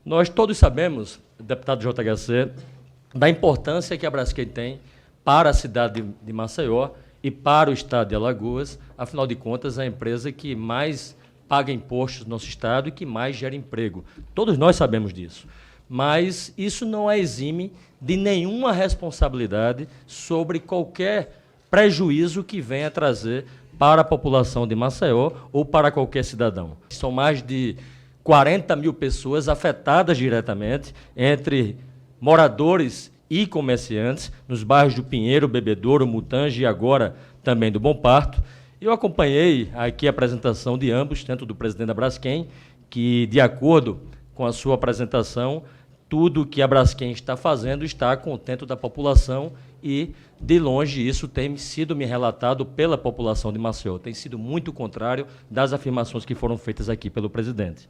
Nós todos sabemos, deputado JHC, da importância que a Braskem tem para a cidade de Maceió e para o estado de Alagoas. Afinal de contas, é a empresa que mais paga impostos no nosso estado e que mais gera emprego. Todos nós sabemos disso. Mas isso não é exime de nenhuma responsabilidade sobre qualquer prejuízo que venha trazer para a população de Maceió ou para qualquer cidadão. São mais de 40 mil pessoas afetadas diretamente, entre moradores e comerciantes, nos bairros do Pinheiro, Bebedouro, Mutange e agora também do Bom Parto. Eu acompanhei aqui a apresentação de ambos, tanto do presidente da Braskem, que, de acordo com a sua apresentação, tudo que a Braskem está fazendo está a contento da população e, de longe, isso tem sido me relatado pela população de Maceió. Tem sido muito contrário das afirmações que foram feitas aqui pelo presidente.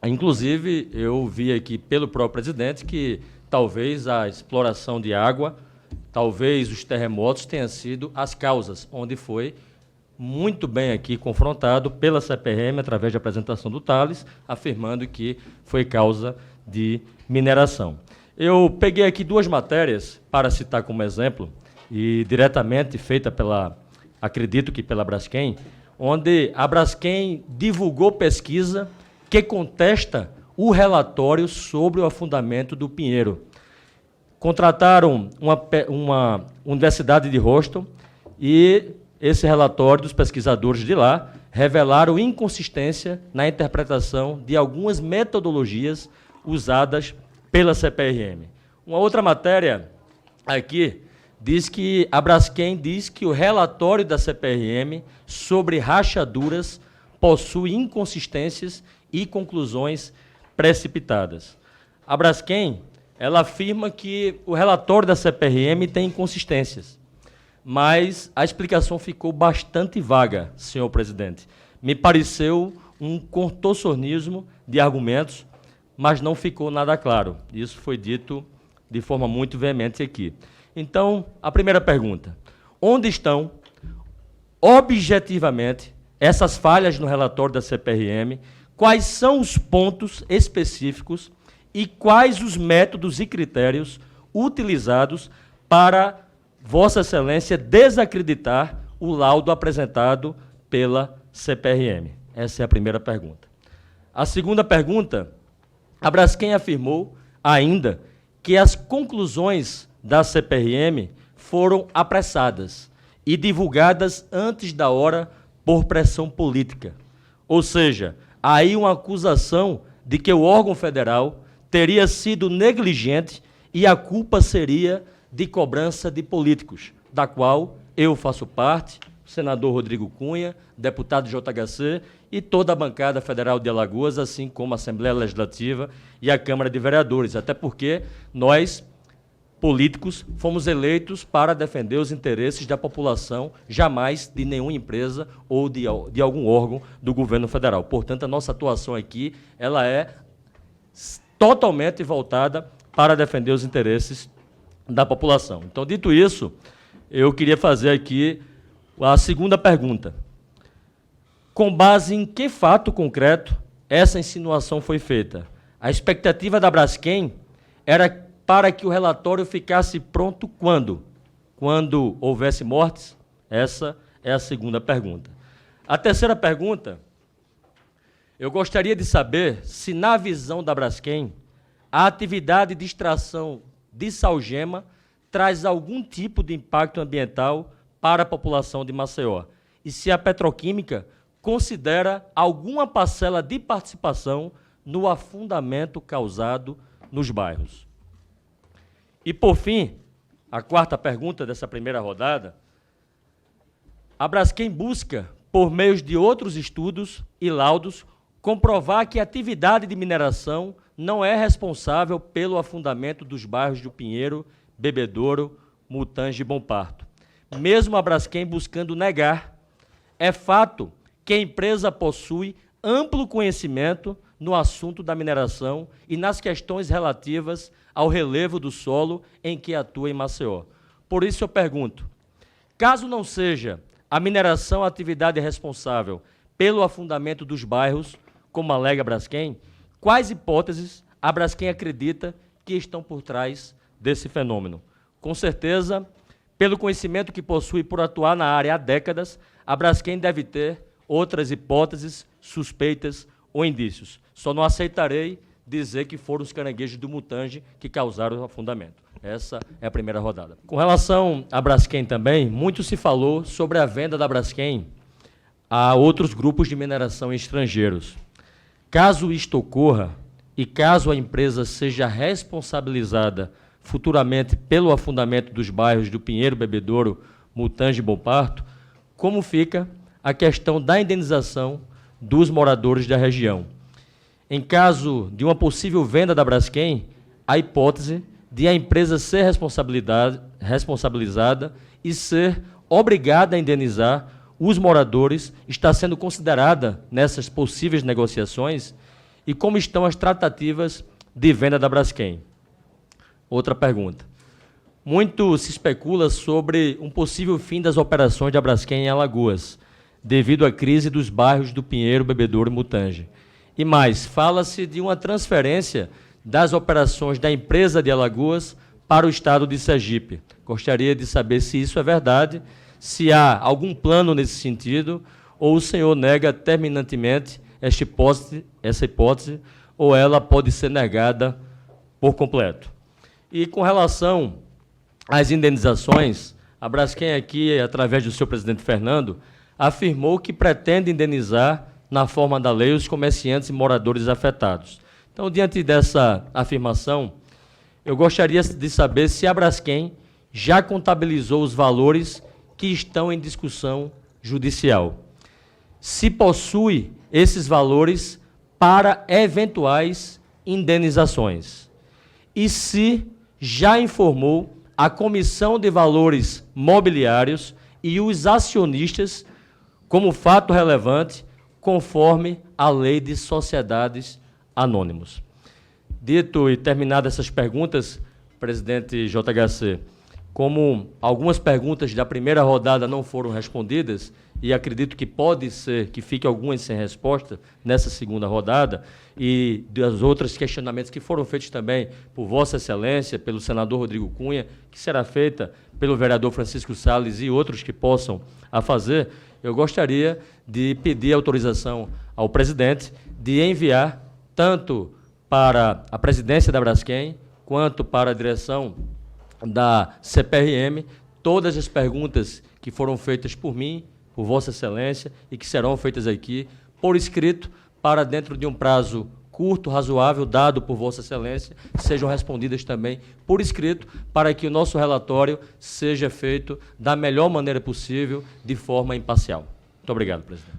Inclusive, eu vi aqui pelo próprio presidente que talvez a exploração de água, talvez os terremotos tenham sido as causas, onde foi muito bem aqui confrontado pela CPRM, através da apresentação do Thales, afirmando que foi causa de mineração. Eu peguei aqui duas matérias para citar como exemplo, e diretamente feita acredito que pela Braskem, onde a Braskem divulgou pesquisa que contesta o relatório sobre o afundamento do Pinheiro. Contrataram uma universidade de Houston e esse relatório dos pesquisadores de lá revelaram inconsistência na interpretação de algumas metodologias usadas pela CPRM. Uma outra matéria aqui diz que a Braskem diz que o relatório da CPRM sobre rachaduras possui inconsistências e conclusões precipitadas. A Braskem, ela afirma que o relatório da CPRM tem inconsistências, mas a explicação ficou bastante vaga, senhor presidente. Me pareceu um contorcionismo de argumentos, mas não ficou nada claro. Isso foi dito de forma muito veemente aqui. Então, a primeira pergunta: onde estão, objetivamente, essas falhas no relatório da CPRM? Quais são os pontos específicos e quais os métodos e critérios utilizados para Vossa Excelência desacreditar o laudo apresentado pela CPRM? Essa é a primeira pergunta. A segunda pergunta: a Braskem afirmou ainda que as conclusões da CPRM foram apressadas e divulgadas antes da hora por pressão política. Ou seja, aí uma acusação de que o órgão federal teria sido negligente e a culpa seria de cobrança de políticos, da qual eu faço parte, o senador Rodrigo Cunha, deputado JHC e toda a bancada federal de Alagoas, assim como a Assembleia Legislativa e a Câmara de Vereadores, até porque nós, políticos, fomos eleitos para defender os interesses da população, jamais de nenhuma empresa ou de algum órgão do governo federal. Portanto, a nossa atuação aqui ela é totalmente voltada para defender os interesses da população. Então, dito isso, eu queria fazer aqui a segunda pergunta. Com base em que fato concreto essa insinuação foi feita? A expectativa da Braskem era para que o relatório ficasse pronto quando? Quando houvesse mortes? Essa é a segunda pergunta. A terceira pergunta, eu gostaria de saber se, na visão da Braskem, a atividade de extração de salgema traz algum tipo de impacto ambiental para a população de Maceió e se a petroquímica considera alguma parcela de participação no afundamento causado nos bairros. E, por fim, a quarta pergunta dessa primeira rodada, a Braskem busca, por meio de outros estudos e laudos, comprovar que a atividade de mineração não é responsável pelo afundamento dos bairros do Pinheiro, Bebedouro, Mutange e Bom Parto. Mesmo a Braskem buscando negar, é fato que a empresa possui amplo conhecimento no assunto da mineração e nas questões relativas ao relevo do solo em que atua em Maceió. Por isso eu pergunto, caso não seja a mineração a atividade responsável pelo afundamento dos bairros, como alega a Braskem, quais hipóteses a Braskem acredita que estão por trás desse fenômeno. Com certeza, pelo conhecimento que possui por atuar na área há décadas, a Braskem deve ter outras hipóteses, suspeitas ou indícios. Só não aceitarei dizer que foram os caranguejos do Mutange que causaram o afundamento. Essa é a primeira rodada. Com relação à Braskem também, muito se falou sobre a venda da Braskem a outros grupos de mineração estrangeiros. Caso isto ocorra, e caso a empresa seja responsabilizada futuramente pelo afundamento dos bairros do Pinheiro, Bebedouro, Mutange e Bom Parto, como fica a questão da indenização dos moradores da região? Em caso de uma possível venda da Braskem, a hipótese de a empresa ser responsabilizada e ser obrigada a indenizar os moradores está sendo considerada nessas possíveis negociações, e como estão as tratativas de venda da Braskem? Outra pergunta. Muito se especula sobre um possível fim das operações da Braskem em Alagoas, devido à crise dos bairros do Pinheiro, Bebedouro e Mutange. E mais, fala-se de uma transferência das operações da empresa de Alagoas para o estado de Sergipe. Gostaria de saber se isso é verdade, se há algum plano nesse sentido, ou o senhor nega terminantemente essa hipótese, ou ela pode ser negada por completo. E com relação às indenizações, a Braskem aqui, através do seu presidente Fernando, afirmou que pretende indenizar, na forma da lei, os comerciantes e moradores afetados. Então, diante dessa afirmação, eu gostaria de saber se a Braskem já contabilizou os valores que estão em discussão judicial. Se possui esses valores para eventuais indenizações. E se já informou a Comissão de Valores Mobiliários e os acionistas como fato relevante, conforme a Lei de Sociedades Anônimas. Dito e terminadas essas perguntas, presidente JHC, como algumas perguntas da primeira rodada não foram respondidas, e acredito que pode ser que fique algumas sem resposta nessa segunda rodada, e dos outros questionamentos que foram feitos também por Vossa Excelência, pelo senador Rodrigo Cunha, que será feita pelo vereador Francisco Salles e outros que possam a fazer, eu gostaria de pedir autorização ao presidente de enviar tanto para a presidência da Braskem quanto para a direção da CPRM todas as perguntas que foram feitas por mim, por Vossa Excelência, e que serão feitas aqui por escrito, para dentro de um prazo curto, razoável, dado por Vossa Excelência, sejam respondidas também por escrito, para que o nosso relatório seja feito da melhor maneira possível, de forma imparcial. Muito obrigado, presidente.